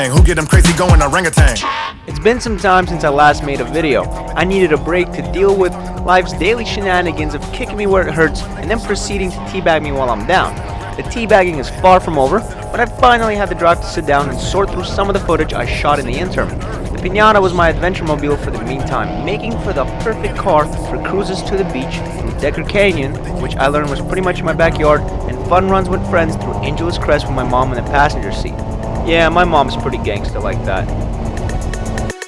thing. Who get them crazy going orangutan? It's been some time since I last made a video. I needed a break to deal with life's daily shenanigans of kicking me where it hurts and then proceeding to teabag me while I'm down. The teabagging is far from over, but I finally had the drive to sit down and sort through some of the footage I shot in the interim. The Piñata was my adventure mobile for the meantime, making for the perfect car for cruises to the beach through Decker Canyon, which I learned was pretty much in my backyard, and fun runs with friends through Angeles Crest with my mom in the passenger seat. Yeah, my mom's pretty gangster like that.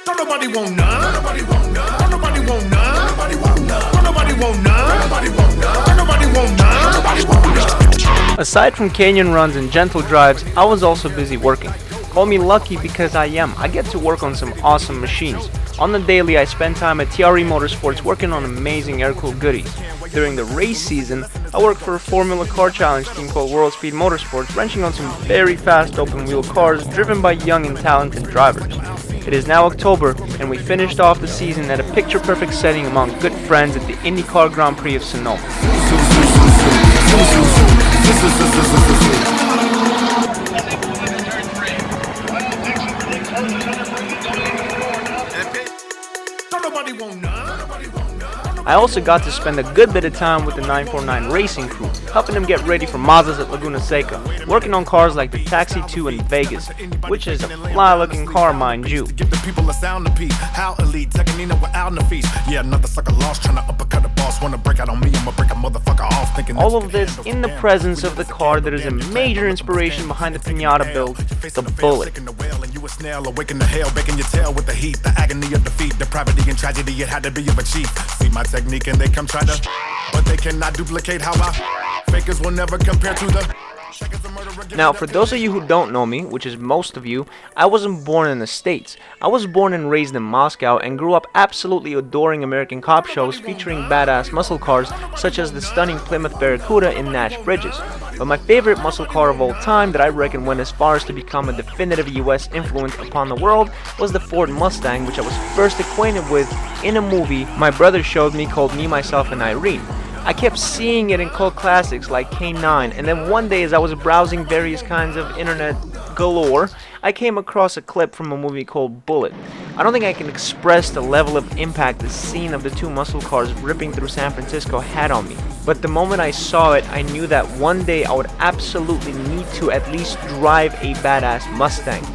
Don't nobody want none. Don't nobody want none. Don't nobody want none. Don't nobody want none. Don't nobody want none. Don't nobody want none. Don't nobody want none. Don't nobody want none. Aside from canyon runs and gentle drives, I was also busy working. Call me lucky because I am. I get to work on some awesome machines. On the daily, I spend time at TRE Motorsports working on amazing air-cooled goodies. During the race season, I work for a Formula Car Challenge team called World Speed Motorsports, wrenching on some very fast open-wheel cars driven by young and talented drivers. It is now October, and we finished off the season at a picture-perfect setting among good friends at the IndyCar Grand Prix of Sonoma. I also got to spend a good bit of time with the 949 racing crew, helping them get ready for Mazdas at Laguna Seca, working on cars like the Taxi 2 in Vegas, which is a fly-looking car, mind you. Give the people a sound to peace. How elite, taking Nina without the feast. Yeah, another sucker lost, trying to uppercut the boss. Wanna break out on me, I'ma break a motherfucker off. Thinking all of this in the presence of the car that is a major inspiration behind the Piñata build, the Bullet. A snail awaken the hell, baking your tail with the heat, the agony of defeat, depravity and tragedy. It had to be of a chief. See my technique and they come try to, but they cannot duplicate how I. Fakers will never compare to the. Now, for those of you who don't know me, which is most of you, I wasn't born in the States. I was born and raised in Moscow and grew up absolutely adoring American cop shows featuring badass muscle cars such as the stunning Plymouth Barracuda in Nash Bridges. But my favorite muscle car of all time that I reckon went as far as to become a definitive US influence upon the world was the Ford Mustang, which I was first acquainted with in a movie my brother showed me called Me, Myself, and Irene. I kept seeing it in cult classics like K9, and then one day as I was browsing various kinds of internet galore, I came across a clip from a movie called Bullet. I don't think I can express the level of impact the scene of the two muscle cars ripping through San Francisco had on me. But the moment I saw it, I knew that one day I would absolutely need to at least drive a badass Mustang.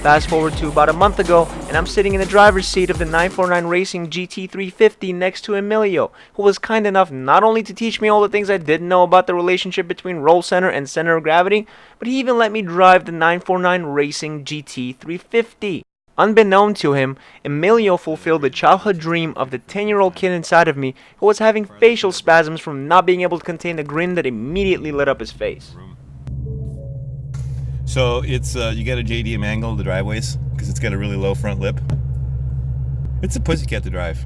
Fast forward to about a month ago, and I'm sitting in the driver's seat of the 949 Racing GT350 next to Emilio, who was kind enough not only to teach me all the things I didn't know about the relationship between roll center and center of gravity, but he even let me drive the 949 Racing GT350. Unbeknown to him, Emilio fulfilled the childhood dream of the 10-year-old kid inside of me who was having facial spasms from not being able to contain the grin that immediately lit up his face. So it's you got a JDM angle the driveways because it's got a really low front lip. It's a pussycat to drive,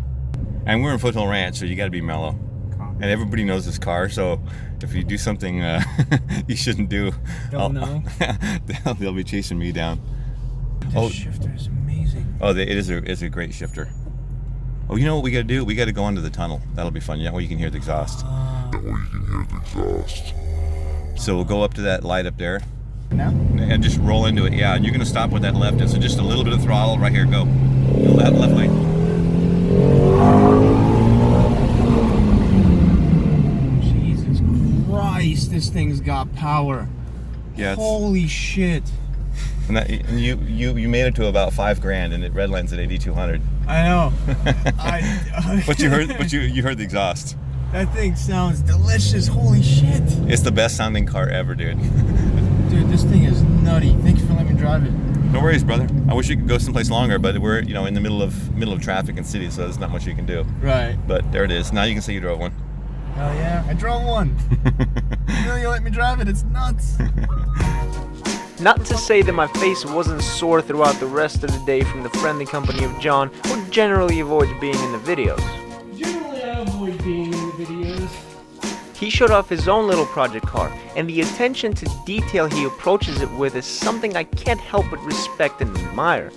and we're in Foothill Ranch, so you got to be mellow. And everybody knows this car, so if you do something you shouldn't do, They'll know. they'll be chasing me down. This shifter is amazing. Oh, it's a great shifter. Oh, you know what we got to do? We got to go into the tunnel. That'll be fun. Yeah, where you can hear the exhaust. So we'll go up to that light up there. Now? And just roll into it, yeah. And you're gonna stop with that left, and so just a little bit of throttle right here. Go. Left lane. Jesus Christ, this thing's got power. Yeah. Holy shit. And you made it to about $5,000, and it redlines at 8,200. I know. But you heard the exhaust. That thing sounds delicious. Holy shit. It's the best sounding car ever, dude. Dude, this thing is nutty. Thank you for letting me drive it. No worries, brother. I wish you could go someplace longer, but we're in the middle of traffic and city, so there's not much you can do. Right. But there it is. Now you can say you drove one. Hell yeah, I drove one. You let me drive it. It's nuts. Not to say that my face wasn't sore throughout the rest of the day from the friendly company of John, who generally avoids being in the videos. Generally, I avoid being in the videos. He showed off his own little project car, and the attention to detail he approaches it with is something I can't help but respect and admire.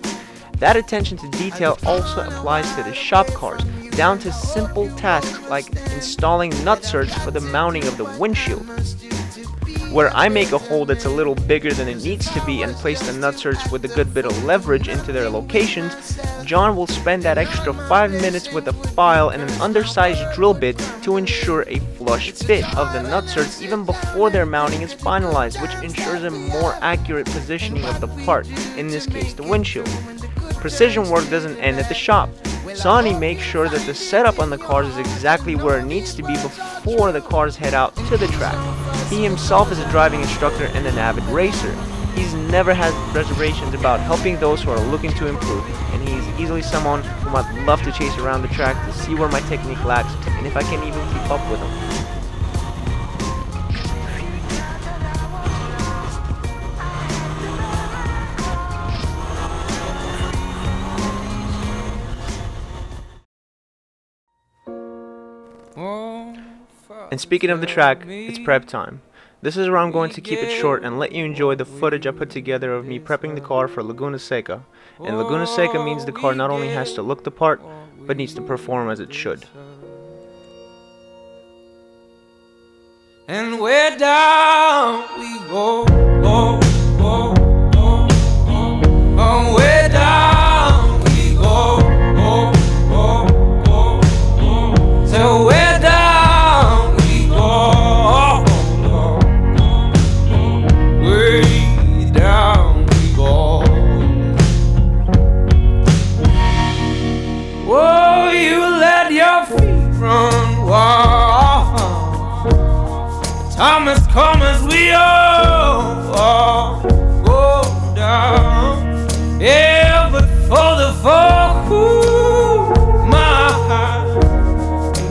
That attention to detail also applies to the shop cars, down to simple tasks like installing nut certs for the mounting of the windshield. Where I make a hole that's a little bigger than it needs to be and place the nutserts with a good bit of leverage into their locations, John will spend that extra 5 minutes with a file and an undersized drill bit to ensure a flush fit of the nutserts even before their mounting is finalized, which ensures a more accurate positioning of the part, in this case the windshield. Precision work doesn't end at the shop. Sonny makes sure that the setup on the cars is exactly where it needs to be before the cars head out to the track. He himself is a driving instructor and an avid racer. He's never had reservations about helping those who are looking to improve, and he's easily someone whom I'd love to chase around the track to see where my technique lacks and if I can even keep up with him. And speaking of the track, it's prep time. This is where I'm going to keep it short and let you enjoy the footage I put together of me prepping the car for Laguna Seca. And Laguna Seca means the car not only has to look the part, but needs to perform as it should. And where down we go, go, go, go, go. Oh, where down we go, go, go, go, go. So where down we go, go, go, go. Way down we go. Whoa, you let your feet run wild. Time has come as we all go down. Yeah, but for the fall, ooh, my heart,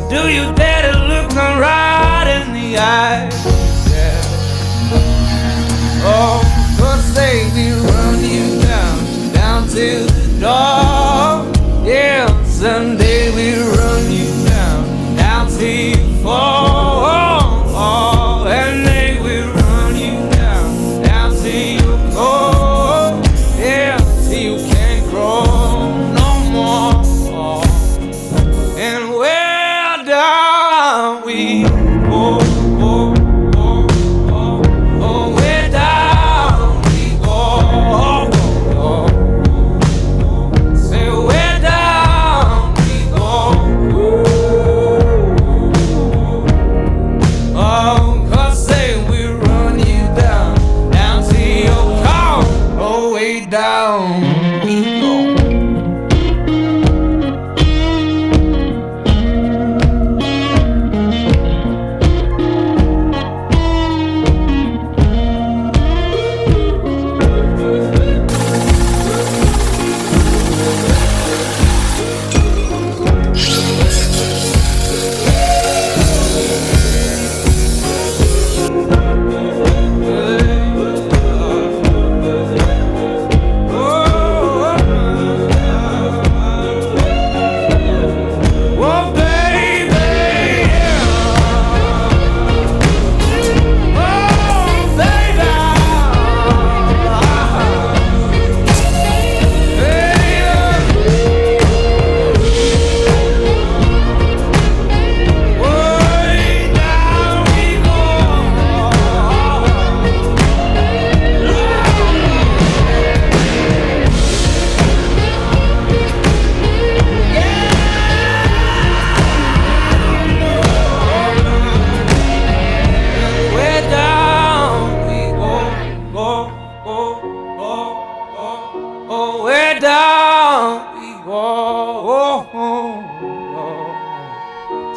do you dare to look me right in the eye? Yeah. Oh, 'cause they will run you down, down to the door. Yeah, someday we'll run you down, down till you fall. And they will run you down, down till you go, yeah, till you can't grow no more. And where down we go, go, go, go, oh, where down we go, go, go. Say where down we go, oh. Down we go.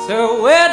So where